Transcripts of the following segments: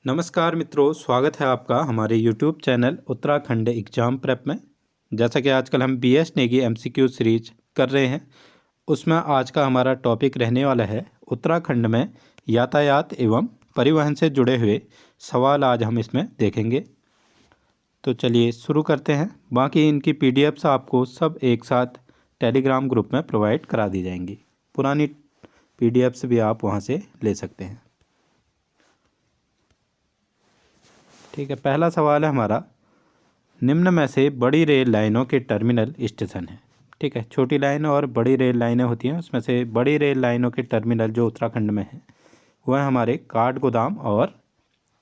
नमस्कार मित्रों, स्वागत है आपका हमारे YouTube channel Uttarakhand exam prep में। जैसा कि आजकल हम BS नेगी MCQ सीरीज कर रहे हैं, उसमें आज का हमारा टॉपिक रहने वाला है उत्तराखंड में यातायात एवं परिवहन से जुड़े हुए सवाल। आज हम इसमें देखेंगे। तो चलिए शुरू करते हैं। बाकी इनकी PDFs आपको सब एक साथ टेलीग्राम ग्रुप में प्रोवाइड करा दी जाएंगी। पुरानी PDFs भी आप वहाँ से ले सकते हैं। ठीक है, पहला सवाल है हमारा, निम्न में से बड़ी रेल लाइनों के टर्मिनल स्टेशन है। ठीक है, छोटी लाइन और बड़ी रेल लाइनें होती हैं, उसमें से बड़ी रेल लाइनों के टर्मिनल जो उत्तराखंड में है वह हमारे काठगोदाम और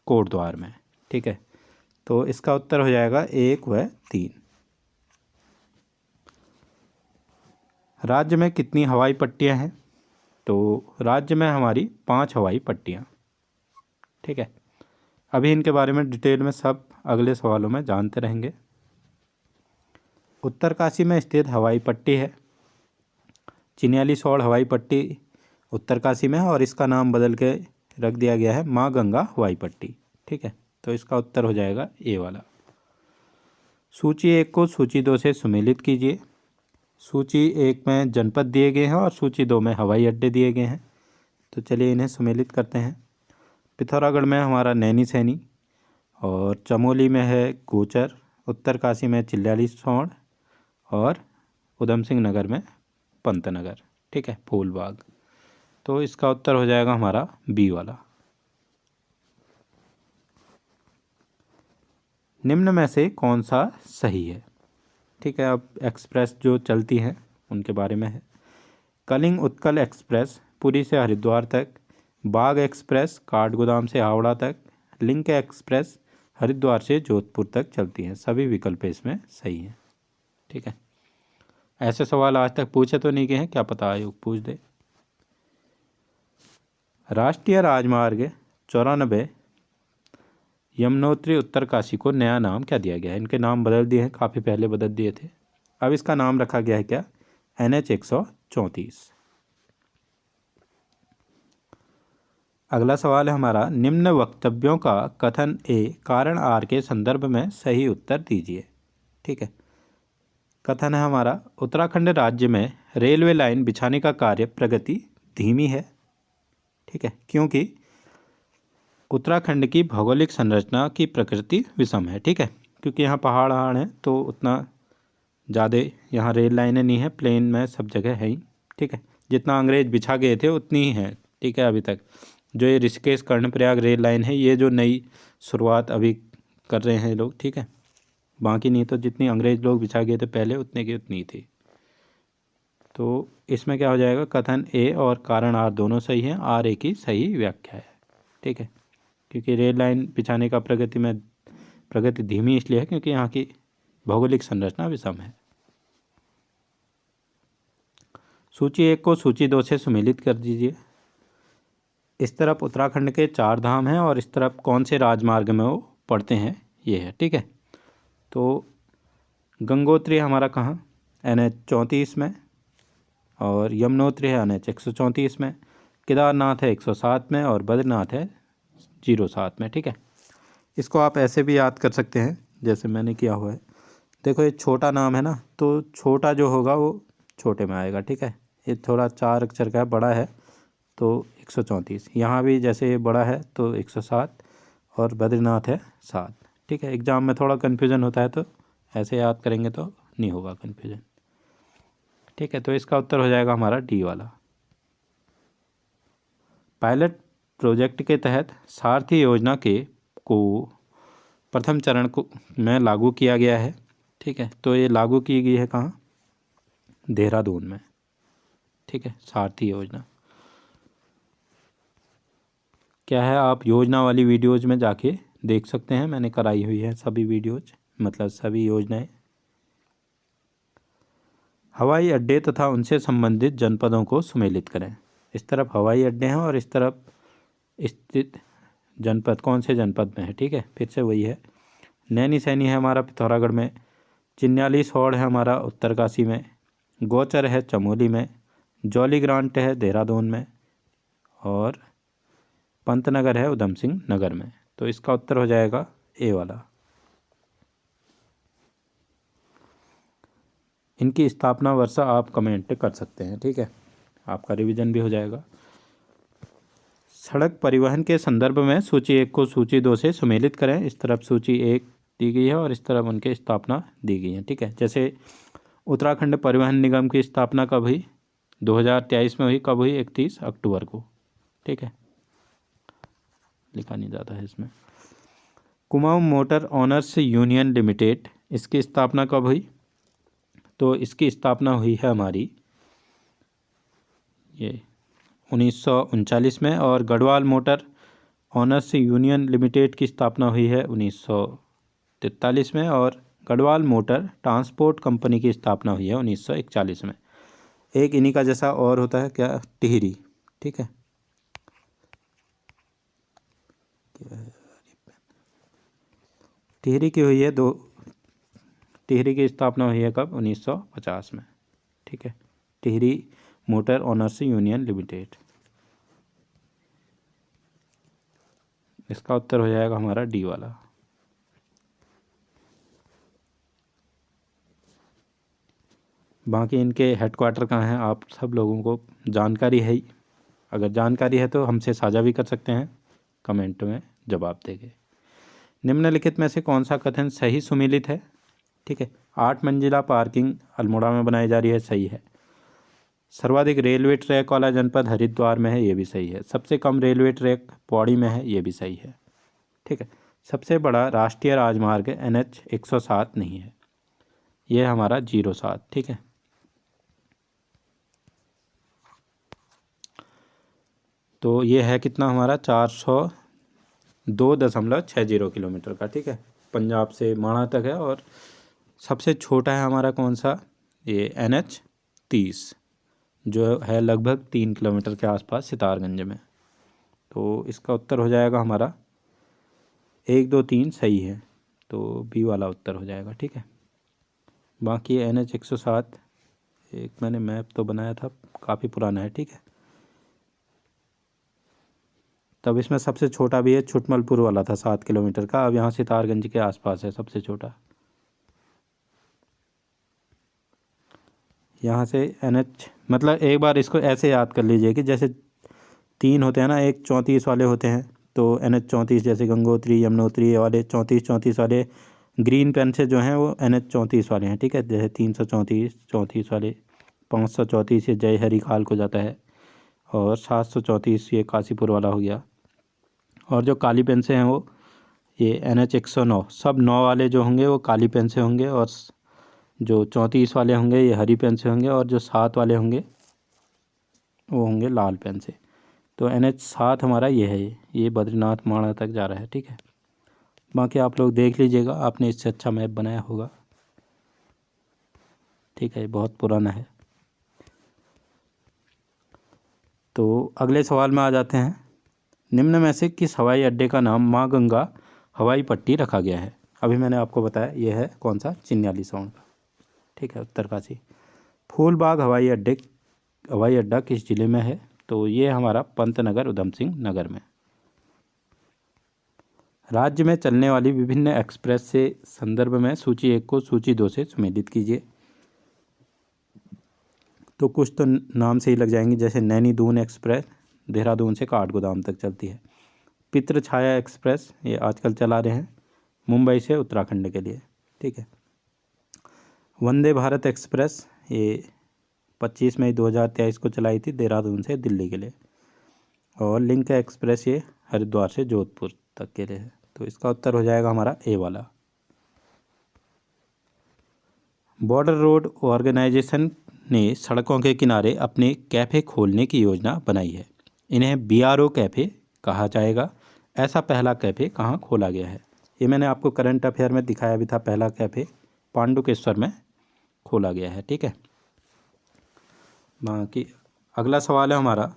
कोटद्वार में। ठीक है, तो इसका उत्तर हो जाएगा 1 व 3। राज्य में कितनी हवाई पट्टियां हैं? तो राज्य में हमारी 5 हवाई पट्टियां। ठीक है, अभी इनके बारे में डिटेल में सब अगले सवालों में जानते रहेंगे। उत्तरकाशी में स्थित हवाई पट्टी है चिन्यालीसौड़ हवाई पट्टी उत्तरकाशी में है, और इसका नाम बदल के रख दिया गया है माँ गंगा हवाई पट्टी। ठीक है, तो इसका उत्तर हो जाएगा ए वाला। सूची 1 को सूची 2 से सुमेलित कीजिए। सूची 1 में जनपद दिए गए हैं और सूची 2 में हवाई अड्डे दिए गए हैं। तो चलिए इन्हें सुमेलित करते हैं। पिथौरागढ़ में हमारा नैनीसैनी, और चमोली में है गोचर, उत्तरकाशी में चिन्यालीसौड़, और उधम सिंह नगर में पंतनगर। ठीक है, फूलबाग। तो इसका उत्तर हो जाएगा हमारा बी वाला। निम्न में से कौन सा सही है? ठीक है, अब एक्सप्रेस जो चलती हैं उनके बारे में है। कलिंग उत्कल एक्सप्रेस पुरी से हरिद्वार तक, बाग एक्सप्रेस काठगोदाम से हावड़ा तक, लिंक एक्सप्रेस हरिद्वार से जोधपुर तक चलती हैं। सभी विकल्प इसमें सही हैं। ठीक है, ऐसे सवाल आज तक पूछे तो नहीं गए हैं, क्या पता आयोग पूछ दे। राष्ट्रीय राजमार्ग 94 यमुनोत्री उत्तरकाशी को नया नाम क्या दिया गया है? इनके नाम बदल दिए हैं, काफ़ी पहले बदल दिए थे। अब इसका नाम रखा गया है क्या? NH 134। अगला सवाल है हमारा, निम्न वक्तव्यों का कथन ए कारण आर के संदर्भ में सही उत्तर दीजिए। ठीक है, कथन है हमारा, उत्तराखंड राज्य में रेलवे लाइन बिछाने का कार्य प्रगति धीमी है। ठीक है, क्योंकि उत्तराखंड की भौगोलिक संरचना की प्रकृति विषम है। ठीक है, क्योंकि यहाँ पहाड़ हैं तो उतना ज़्यादा यहाँ रेल लाइनें नहीं है, प्लेन में सब जगह है ही। ठीक है, जितना अंग्रेज बिछा गए थे उतनी ही है। ठीक है, अभी तक जो ये ऋषिकेश कर्णप्रयाग रेल लाइन है, ये जो नई शुरुआत अभी कर रहे हैं लोग। ठीक है, बाकी नहीं तो जितनी अंग्रेज लोग बिछा गए थे पहले उतने की उतनी थी। तो इसमें क्या हो जाएगा, कथन ए और कारण आर दोनों सही हैं, आर ए की सही व्याख्या है। ठीक है, क्योंकि रेल लाइन बिछाने का प्रगति धीमी इसलिए है क्योंकि यहाँ की भौगोलिक संरचना विषम है। सूची 1 को सूची 2 से सुमेलित कर दीजिए। इस तरफ उत्तराखंड के 4 धाम हैं और इस तरफ कौन से राजमार्ग में वो पड़ते हैं ये है। ठीक है, तो गंगोत्री हमारा कहाँ? NH 34 में, और यमुनोत्री है NH 134 में, केदारनाथ है 107 में, और बद्रीनाथ है 07 में। ठीक है, इसको आप ऐसे भी याद कर सकते हैं जैसे मैंने किया हुआ है। देखो ये छोटा नाम है ना, तो छोटा जो होगा वो छोटे में आएगा। ठीक है, ये थोड़ा 4 अक्षर का है, बड़ा है तो 134। यहाँ भी जैसे ये बड़ा है तो 107, और बद्रीनाथ है 7। ठीक है, एग्ज़ाम में थोड़ा कन्फ्यूज़न होता है तो ऐसे याद करेंगे तो नहीं होगा कन्फ्यूज़न। ठीक है, तो इसका उत्तर हो जाएगा हमारा डी वाला। पायलट प्रोजेक्ट के तहत सारथी योजना को प्रथम चरण को में लागू किया गया है। ठीक है, तो ये लागू की गई है कहाँ? देहरादून में। ठीक है, सारथी योजना क्या है, आप योजना वाली वीडियोज़ में जाके देख सकते हैं, मैंने कराई हुई है सभी वीडियोज़, मतलब सभी योजनाएं। हवाई अड्डे तथा उनसे संबंधित जनपदों को सुमेलित करें। इस तरफ हवाई अड्डे हैं और इस तरफ स्थित जनपद कौन से जनपद में है? ठीक है, फिर से वही है। नैनीसैनी है हमारा पिथौरागढ़ में, चिन्यालीसौड़ है हमारा उत्तरकाशी में, गोचर है चमोली में, जौली ग्रांट है देहरादून में, और पंतनगर है उधम सिंह नगर में। तो इसका उत्तर हो जाएगा ए वाला। इनकी स्थापना वर्ष आप कमेंट कर सकते हैं, ठीक है, आपका रिवीजन भी हो जाएगा। सड़क परिवहन के संदर्भ में सूची 1 को सूची 2 से सुमेलित करें। इस तरफ सूची 1 दी गई है और इस तरफ उनकी स्थापना दी गई है, ठीक है। जैसे उत्तराखंड परिवहन निगम की स्थापना कब हुई, 2023 में हुई। कब हुई, 31 अक्टूबर को, ठीक है, लिखा नहीं जाता है इसमें। Kumaon motor honours union limited, इसकी स्थापना कब हुई, तो इसकी स्थापना हुई है हमारी ये 1939 में। और Garhwal motor honours union limited की स्थापना हुई है 1943 में। और गढ़वाल मोटर ट्रांसपोर्ट कंपनी की स्थापना हुई है 1941 में। एक इन्हीं का जैसा और होता है क्या, टिहरी, ठीक है, टिहरी की हुई है टिहरी की स्थापना हुई है कब, 1950 में, ठीक है, Tehri motor honours union limited. इसका उत्तर हो जाएगा हमारा डी वाला। बाकी इनके हेडक्वार्टर कहाँ हैं आप सब लोगों को जानकारी है ही। अगर जानकारी है तो हमसे साझा भी कर सकते हैं, कमेंट में जवाब देंगे। निम्नलिखित में से कौन सा कथन सही सुमेलित है, ठीक है। 8 मंजिला पार्किंग अल्मोड़ा में बनाई जा रही है, सही है। सर्वाधिक रेलवे ट्रैक वाला जनपद हरिद्वार में है, ये भी सही है। सबसे कम रेलवे ट्रैक पौड़ी में है, ये भी सही है, ठीक है। सबसे बड़ा राष्ट्रीय राजमार्ग NH 107 नहीं है, ये हमारा 07, ठीक है। तो ये है कितना हमारा 402.60 किलोमीटर का, ठीक है, पंजाब से माणा तक है। और सबसे छोटा है हमारा कौन सा, ये NH 30 जो है लगभग 3 किलोमीटर के आसपास सितारगंज में। तो इसका उत्तर हो जाएगा हमारा 1, 2, 3 सही है, तो बी वाला उत्तर हो जाएगा, ठीक है। बाकी NH 107 एक मैंने मैप तो बनाया था, काफ़ी पुराना है, ठीक है। तब इसमें सबसे छोटा भी है, छुटमलपुर वाला था 7 किलोमीटर का, अब यहाँ सितारगंज के आसपास है सबसे छोटा। यहाँ से NH मतलब एक बार इसको ऐसे याद कर लीजिए कि जैसे 3 होते हैं ना, एक 34 वाले होते हैं, तो NH 34 जैसे गंगोत्री यमुनोत्री वाले 34 वाले ग्रीन पेन से जो हैं वो NH 34 वाले हैं, ठीक है। जैसे 334 वाले, 534 ये जय हरिकाल को जाता है, और 734 ये काशीपुर वाला हो गया। और जो काली पेन से हैं वो ये NH 109, सब 9 वाले जो होंगे वो काली पेन से होंगे, और जो 34 वाले होंगे ये हरी पेन से होंगे, और जो 7 वाले होंगे वो होंगे लाल पेन से। तो NH 7 हमारा ये है, ये बद्रीनाथ माणा तक जा रहा है, ठीक है। बाकी आप लोग देख लीजिएगा, आपने इससे अच्छा मैप बनाया होगा, ठीक है, बहुत पुराना है। तो अगले सवाल में आ जाते हैं। निम्न में से किस हवाई अड्डे का नाम माँ गंगा हवाई पट्टी रखा गया है। अभी मैंने आपको बताया ये है कौन सा, चिन्यालीसौड़ का, ठीक है, उत्तरकाशी। फूलबाग हवाई अड्डा किस जिले में है, तो ये हमारा पंतनगर उधम सिंह नगर में। राज्य में चलने वाली विभिन्न एक्सप्रेस से संदर्भ में सूची 1 को सूची 2 से सुमेलित कीजिए। तो कुछ तो नाम से ही लग जाएंगे, जैसे नैनी दून एक्सप्रेस देहरादून से काठगोदाम तक चलती है। पितृ छाया एक्सप्रेस ये आजकल चला रहे हैं मुंबई से उत्तराखंड के लिए, ठीक है। वंदे भारत एक्सप्रेस ये 25 मई 2023 को चलाई थी देहरादून से दिल्ली के लिए। और लिंक एक्सप्रेस ये हरिद्वार से जोधपुर तक के लिए है। तो इसका उत्तर हो जाएगा हमारा ए वाला। बॉर्डर रोड ऑर्गेनाइजेशन ने सड़कों के किनारे अपने कैफ़े खोलने की योजना बनाई है। इन्हें BRO कैफ़े कहा जाएगा। ऐसा पहला कैफ़े कहाँ खोला गया है, ये मैंने आपको करंट अफेयर में दिखाया भी था। पहला कैफ़े पांडुकेश्वर में खोला गया है, ठीक है। बाकी अगला सवाल है हमारा,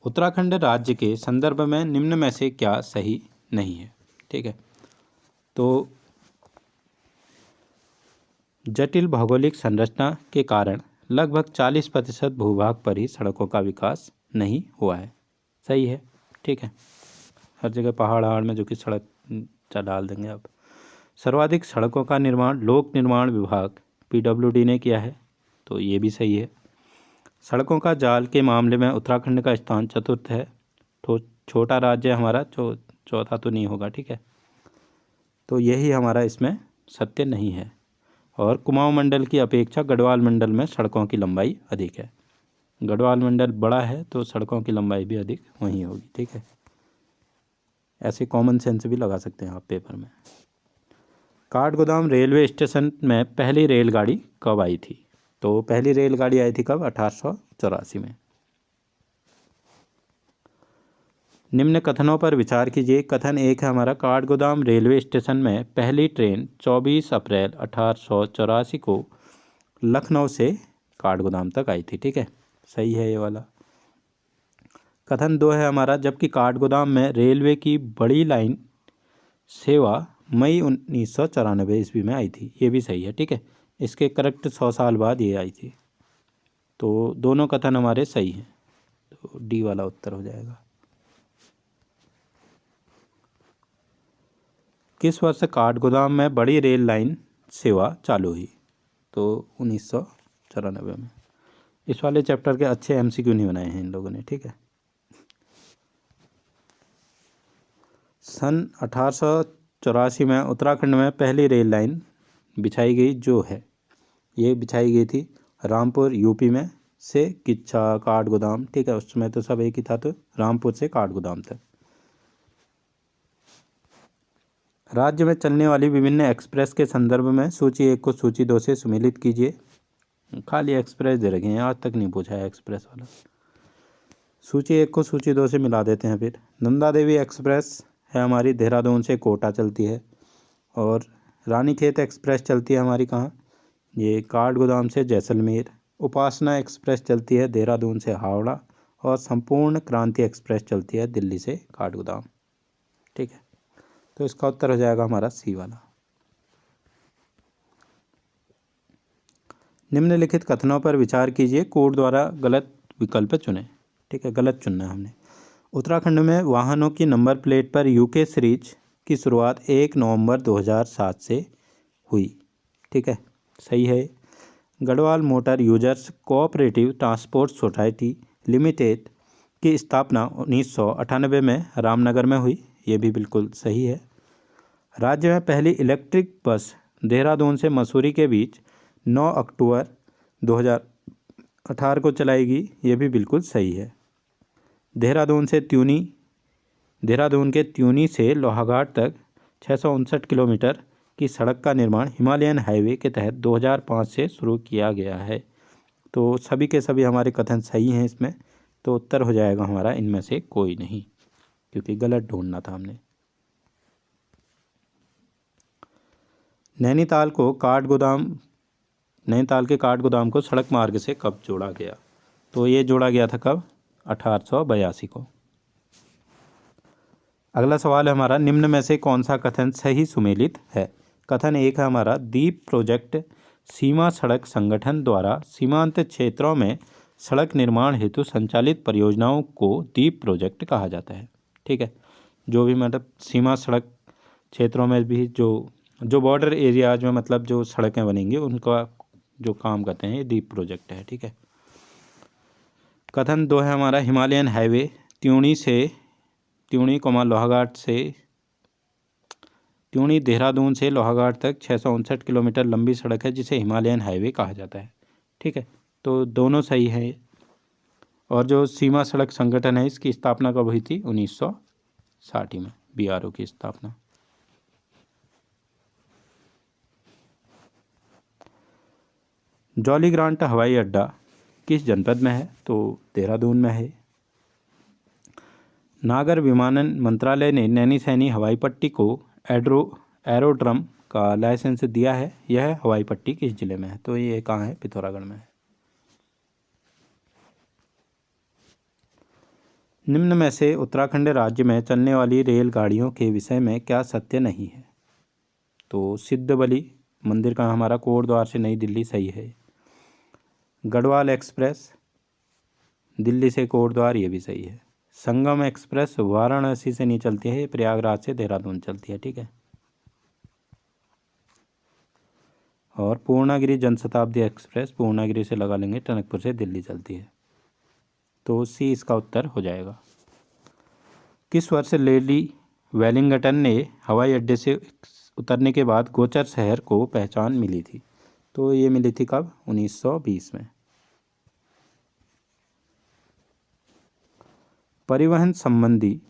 उत्तराखंड राज्य के संदर्भ में निम्न में से क्या सही नहीं है, ठीक है। तो जटिल भौगोलिक संरचना के कारण लगभग 40% भूभाग पर ही सड़कों का विकास नहीं हुआ है, सही है, ठीक है। हर जगह पहाड़ में जो कि सड़क डाल देंगे आप। सर्वाधिक सड़कों का निर्माण लोक निर्माण विभाग PWD ने किया है, तो ये भी सही है। सड़कों का जाल के मामले में उत्तराखंड का स्थान चतुर्थ है। तो छोटा राज्य हमारा चौथा तो नहीं होगा, ठीक है, तो यही हमारा इसमें सत्य नहीं है। और कुमाऊं मंडल की अपेक्षा गढ़वाल मंडल में सड़कों की लंबाई अधिक है। गढ़वाल मंडल बड़ा है तो सड़कों की लंबाई भी अधिक वहीं होगी, ठीक है। ऐसे कॉमन सेंस भी लगा सकते हैं आप पेपर में। काठगोदाम रेलवे स्टेशन में पहली रेलगाड़ी कब आई थी? तो पहली रेलगाड़ी आई थी कब? 1884 में। निम्न कथनों पर विचार कीजिए। कथन 1 है हमारा, काठगोदाम रेलवे स्टेशन में पहली ट्रेन 24 अप्रैल 1884 को लखनऊ से काठगोदाम तक आई थी, ठीक है, सही है ये वाला। कथन 2 है हमारा, जबकि काठगोदाम में रेलवे की बड़ी लाइन सेवा मई 1994 ईस्वी में आई थी, ये भी सही है, ठीक है। इसके करेक्ट 100 साल बाद ये आई थी, तो दोनों कथन हमारे सही हैं, तो डी वाला उत्तर हो जाएगा। किस वर्ष काठगोदाम में बड़ी रेल लाइन सेवा चालू हुई? तो 1994 में। इस वाले चैप्टर के अच्छे MCQ नहीं बनाए हैं इन लोगों ने, ठीक है। सन 1884 में उत्तराखंड में पहली रेल लाइन बिछाई गई, जो है ये बिछाई गई थी रामपुर UP में से किच्छा काठगोदाम, ठीक है, उसमें तो सब एक ही था, तो रामपुर से काठगोदाम तक। राज्य में चलने वाली विभिन्न एक्सप्रेस के संदर्भ में सूची 1 को सूची 2 से सुमेलित कीजिए। खाली एक्सप्रेस दे रखे हैं, आज तक नहीं पूछा है एक्सप्रेस वाला। सूची 1 को सूची 2 से मिला देते हैं फिर। नंदा देवी एक्सप्रेस है हमारी, देहरादून से कोटा चलती है। और रानीखेत एक्सप्रेस चलती है हमारी कहाँ? ये काठगोदाम से जैसलमेर। उपासना एक्सप्रेस चलती है देहरादून से हावड़ा। और संपूर्ण क्रांति एक्सप्रेस चलती है दिल्ली से काठगोदाम, ठीक है, तो इसका उत्तर हो जाएगा हमारा सी वाला। निम्नलिखित कथनों पर विचार कीजिए, कोड द्वारा गलत विकल्प चुनें, ठीक है, गलत चुनना है हमने। उत्तराखंड में वाहनों की नंबर प्लेट पर UK सीरीज की शुरुआत 1 नवंबर 2007 से हुई, ठीक है, सही है। Garhwal motor users cooperative transport society limited की स्थापना 1998 में रामनगर में हुई, ये भी बिल्कुल सही है। राज्य में पहली इलेक्ट्रिक बस देहरादून से मसूरी के बीच 9 अक्टूबर 2018 को चलाएगी, ये भी बिल्कुल सही है। देहरादून के त्यूनी से लोहाघाट तक 659 किलोमीटर की सड़क का निर्माण हिमालयन हाईवे के तहत 2005 से शुरू किया गया है। तो सभी के सभी हमारे कथन सही हैं इसमें, तो उत्तर हो जाएगा हमारा इनमें से कोई नहीं, क्योंकि गलत ढूंढना था हमने। नैनीताल के काठगोदाम को सड़क मार्ग से कब जोड़ा गया? तो ये जोड़ा गया था कब? 1882 को। अगला सवाल है हमारा, निम्न में से कौन सा कथन सही सुमेलित है? कथन 1 है हमारा, दीप प्रोजेक्ट सीमा सड़क संगठन द्वारा सीमांत क्षेत्रों में सड़क निर्माण हेतु संचालित परियोजनाओं को दीप प्रोजेक्ट कहा जाता है, ठीक है। जो भी मतलब सीमा सड़क क्षेत्रों में भी जो बॉर्डर एरियाज में मतलब जो सड़कें बनेंगी उनका जो काम करते हैं ये दीप प्रोजेक्ट है, ठीक है। कथन 2 है हमारा, हिमालयन हाईवे त्यूनी देहरादून से लोहाघाट तक 659 किलोमीटर लंबी सड़क है जिसे हिमालयन हाईवे कहा जाता है, ठीक है, तो दोनों सही है। और जो सीमा सड़क संगठन है इसकी स्थापना कब हुई थी? 1960 में BRO की स्थापना। जॉली ग्रांट हवाई अड्डा किस जनपद में है? तो देहरादून में है। नागर विमानन मंत्रालय ने नैनीसैनी हवाई पट्टी को एरोड्रम का लाइसेंस दिया है। यह हवाई पट्टी किस जिले में है? तो ये कहाँ है? पिथौरागढ़ में है। निम्न में से उत्तराखंड राज्य में चलने वाली रेलगाड़ियों के विषय में क्या सत्य नहीं है? तो सिद्धबली मंदिर का हमारा कोटद्वार से नई दिल्ली सही है। गढ़वाल एक्सप्रेस दिल्ली से कोटद्वार, ये भी सही है। संगम एक्सप्रेस वाराणसी से नहीं चलती है, ये प्रयागराज से देहरादून चलती है। ठीक है। और पूर्णागिरि जनशताब्दी एक्सप्रेस पूर्णागिरि से लगा लेंगे, टनकपुर से दिल्ली चलती है। तो सी इसका उत्तर हो जाएगा। किस वर्ष लेडी वेलिंगटन ने हवाई अड्डे से उतरने के बाद गोचर शहर को पहचान मिली थी? तो ये मिली थी कब? 1920 में। परिवहन संबंधी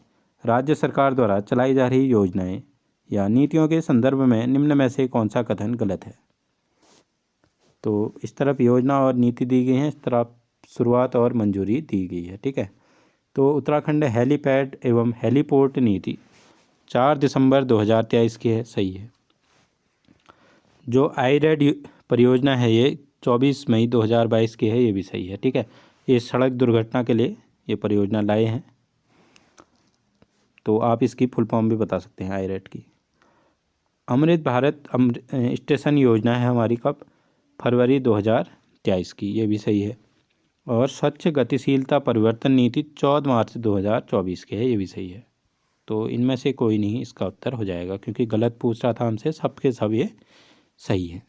राज्य सरकार द्वारा चलाई जा रही योजनाएं या नीतियों के संदर्भ में निम्न में से कौन सा कथन गलत है? तो इस तरफ योजना और नीति दी गई है, इस तरफ शुरुआत और मंजूरी दी गई है। ठीक है। तो उत्तराखंड हेलीपैड एवं हेलीपोर्ट नीति 4 दिसंबर 2023 की है। सही है। जो आईरेड परियोजना है ये 24 मई 2022 की है, ये भी सही है। ठीक है। ये सड़क दुर्घटना के लिए ये परियोजना लाए हैं। तो आप इसकी फुल फॉर्म भी बता सकते हैं आईरेड की। अमृत भारत स्टेशन योजना है हमारी कब? फरवरी 2023 की, ये भी सही है। और स्वच्छ गतिशीलता परिवर्तन नीति 14 मार्च 2024 की है, ये भी सही है। तो इनमें से कोई नहीं इसका उत्तर हो जाएगा, क्योंकि गलत पूछ रहा था हमसे, सबके सब ये सही है।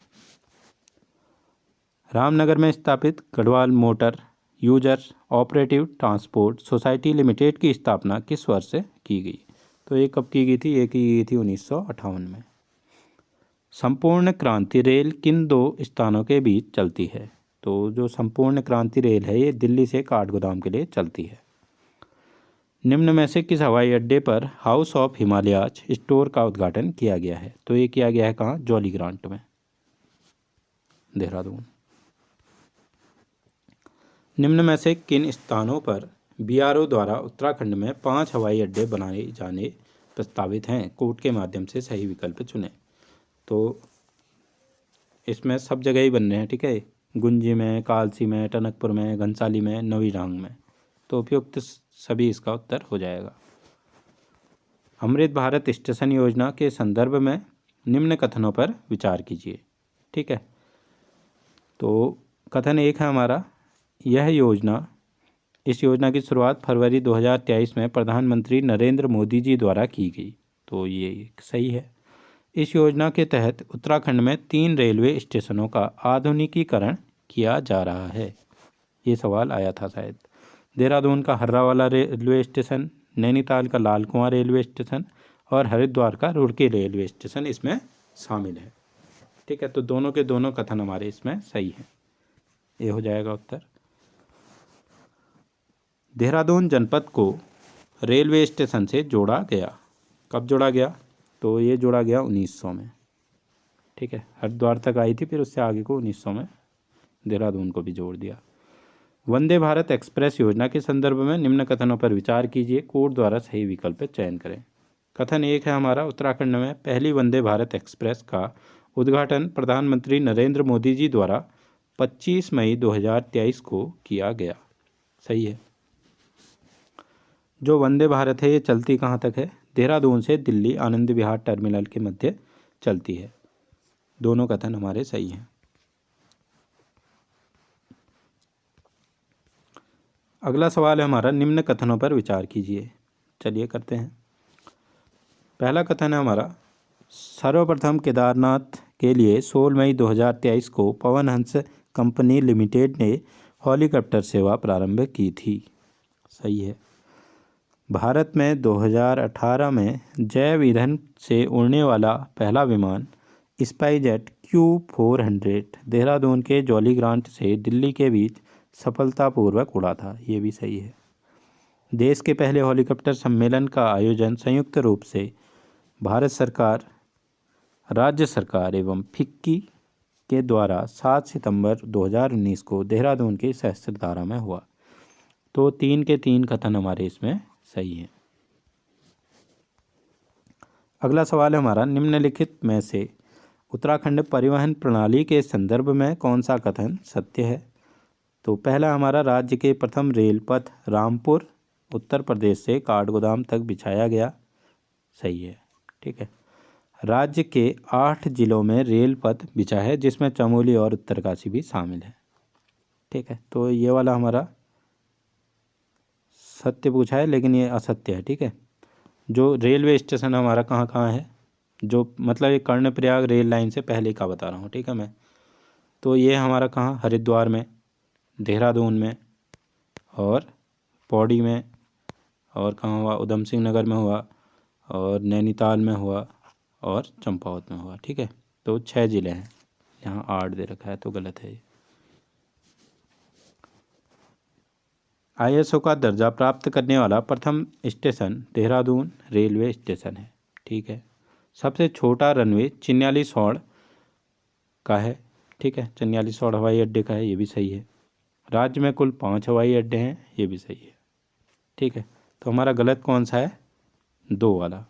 रामनगर में स्थापित Garhwal motor user operative transport society limited की स्थापना किस वर्ष से की गई? तो ये कब की गई थी? ये की गई थी 1958 में। संपूर्ण क्रांति रेल किन 2 स्थानों के बीच चलती है? तो जो संपूर्ण क्रांति रेल है ये दिल्ली से काठगोदाम के लिए चलती है। निम्न में से किस हवाई अड्डे पर हाउस ऑफ हिमालयाज स्टोर का उद्घाटन किया गया है? तो ये किया गया है कहाँ? जॉली ग्रांट में, देहरादून। निम्न में से किन स्थानों पर बीआरओ द्वारा उत्तराखंड में 5 हवाई अड्डे बनाए जाने प्रस्तावित हैं? कोर्ट के माध्यम से सही विकल्प चुनें। तो इसमें सब जगह ही बन रहे हैं। ठीक है। गुंजी में, कालसी में, टनकपुर में, घनसाली में, नवीडांग में। तो उपयुक्त सभी इसका उत्तर हो जाएगा। अमृत भारत स्टेशन योजना के संदर्भ में निम्न कथनों पर विचार कीजिए। ठीक है। तो कथन 1 है हमारा, इस योजना की शुरुआत फरवरी 2023 में प्रधानमंत्री नरेंद्र मोदी जी द्वारा की गई। तो ये सही है। इस योजना के तहत उत्तराखंड में 3 रेलवे स्टेशनों का आधुनिकीकरण किया जा रहा है। ये सवाल आया था शायद। देहरादून का हर्रावाला रेलवे स्टेशन, नैनीताल का लाल कुआं रेलवे स्टेशन और हरिद्वार का रुड़की रेलवे स्टेशन इसमें शामिल है। ठीक है। तो दोनों के दोनों कथन हमारे इसमें सही हैं। ये हो जाएगा उत्तर। देहरादून जनपद को रेलवे स्टेशन से जोड़ा गया। कब जोड़ा गया? तो ये जोड़ा गया 1900 में। ठीक है। हरिद्वार तक आई थी, फिर उससे आगे को 1900 में देहरादून को भी जोड़ दिया। वंदे भारत एक्सप्रेस योजना के संदर्भ में निम्न कथनों पर विचार कीजिए, कोर्ट द्वारा सही विकल्प चयन करें। कथन 1 है हमारा, उत्तराखंड में पहली वंदे भारत एक्सप्रेस का उद्घाटन प्रधानमंत्री नरेंद्र मोदी जी द्वारा 25 मई 2023 को किया गया। सही है। जो वंदे भारत है ये चलती कहाँ तक है? देहरादून से दिल्ली आनंद विहार टर्मिनल के मध्य चलती है। दोनों कथन हमारे सही हैं। अगला सवाल है हमारा, निम्न कथनों पर विचार कीजिए। चलिए करते हैं। पहला कथन है हमारा, सर्वप्रथम केदारनाथ के लिए 16 मई 2023 को पवन हंस कंपनी लिमिटेड ने हेलीकॉप्टर सेवा प्रारंभ की थी। सही है। भारत में 2018 में जैव ईंधन से उड़ने वाला पहला विमान स्पाइसजेट Q400 देहरादून के जॉली ग्रांट से दिल्ली के बीच सफलतापूर्वक उड़ा था। ये भी सही है। देश के पहले हेलीकॉप्टर सम्मेलन का आयोजन संयुक्त रूप से भारत सरकार, राज्य सरकार एवं फिक्की के द्वारा 7 सितंबर 2019 को देहरादून के सहस्त्रधारा में हुआ। तो 3 के 3 कथन हमारे इसमें सही है। अगला सवाल है हमारा, निम्नलिखित में से उत्तराखंड परिवहन प्रणाली के संदर्भ में कौन सा कथन सत्य है? तो पहला हमारा, राज्य के प्रथम रेल पथ रामपुर उत्तर प्रदेश से काठगोदाम तक बिछाया गया। सही है। ठीक है। राज्य के 8 जिलों में रेल पथ बिछा है, जिसमें चमोली और उत्तरकाशी भी शामिल है। ठीक है। तो ये वाला हमारा सत्य पूछा है लेकिन ये असत्य है, ठीक है। जो रेलवे स्टेशन हमारा कहाँ कहाँ है, जो मतलब ये कर्णप्रयाग रेल लाइन से पहले का बता रहा हूँ, ठीक है मैं। तो ये हमारा कहाँ, हरिद्वार में, देहरादून में, और पौड़ी में, और कहाँ हुआ, उधम सिंह नगर में हुआ, और नैनीताल में हुआ, और चंपावत में हुआ, ठीक है। तो 6 ज़िले हैं, यहाँ 8 दे रखा है तो गलत है ये। ISO का दर्जा प्राप्त करने वाला प्रथम स्टेशन देहरादून रेलवे स्टेशन है, ठीक है। सबसे छोटा रनवे चिन्यालीसौड़ का है, ठीक है, चिन्यालीसौड़ हवाई अड्डे का है, ये भी सही है। राज्य में कुल 5 हवाई अड्डे हैं, ये भी सही है, ठीक है। तो हमारा गलत कौन सा है, 2 वाला।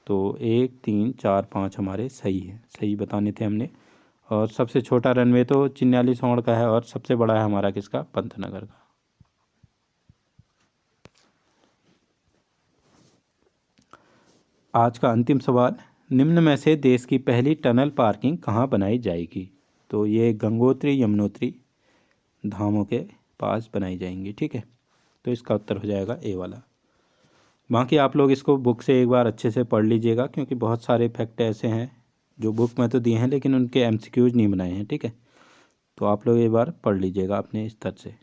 तो 1 3 4 5 हमारे सही है, सही बताने थे हमने। और सबसे छोटा रनवे तो चिन्यालीसौड़ का है, और सबसे बड़ा है हमारा किसका, पंतनगर का। आज का अंतिम सवाल, निम्न में से देश की पहली टनल पार्किंग कहाँ बनाई जाएगी। तो ये गंगोत्री यमुनोत्री धामों के पास बनाई जाएंगी, ठीक है। तो इसका उत्तर हो जाएगा ए वाला। बाकी आप लोग इसको बुक से एक बार अच्छे से पढ़ लीजिएगा, क्योंकि बहुत सारे फैक्ट ऐसे हैं जो बुक में तो दिए हैं लेकिन उनके MCQs नहीं बनाए हैं, ठीक है। तो आप लोग एक बार पढ़ लीजिएगा अपने स्तर से।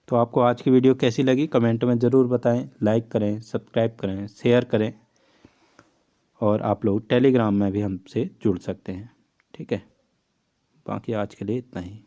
तो आपको आज की वीडियो कैसी लगी कमेंट में ज़रूर बताएं, लाइक करें, सब्सक्राइब करें, शेयर करें, और आप लोग टेलीग्राम में भी हमसे जुड़ सकते हैं, ठीक है। बाकी आज के लिए इतना ही।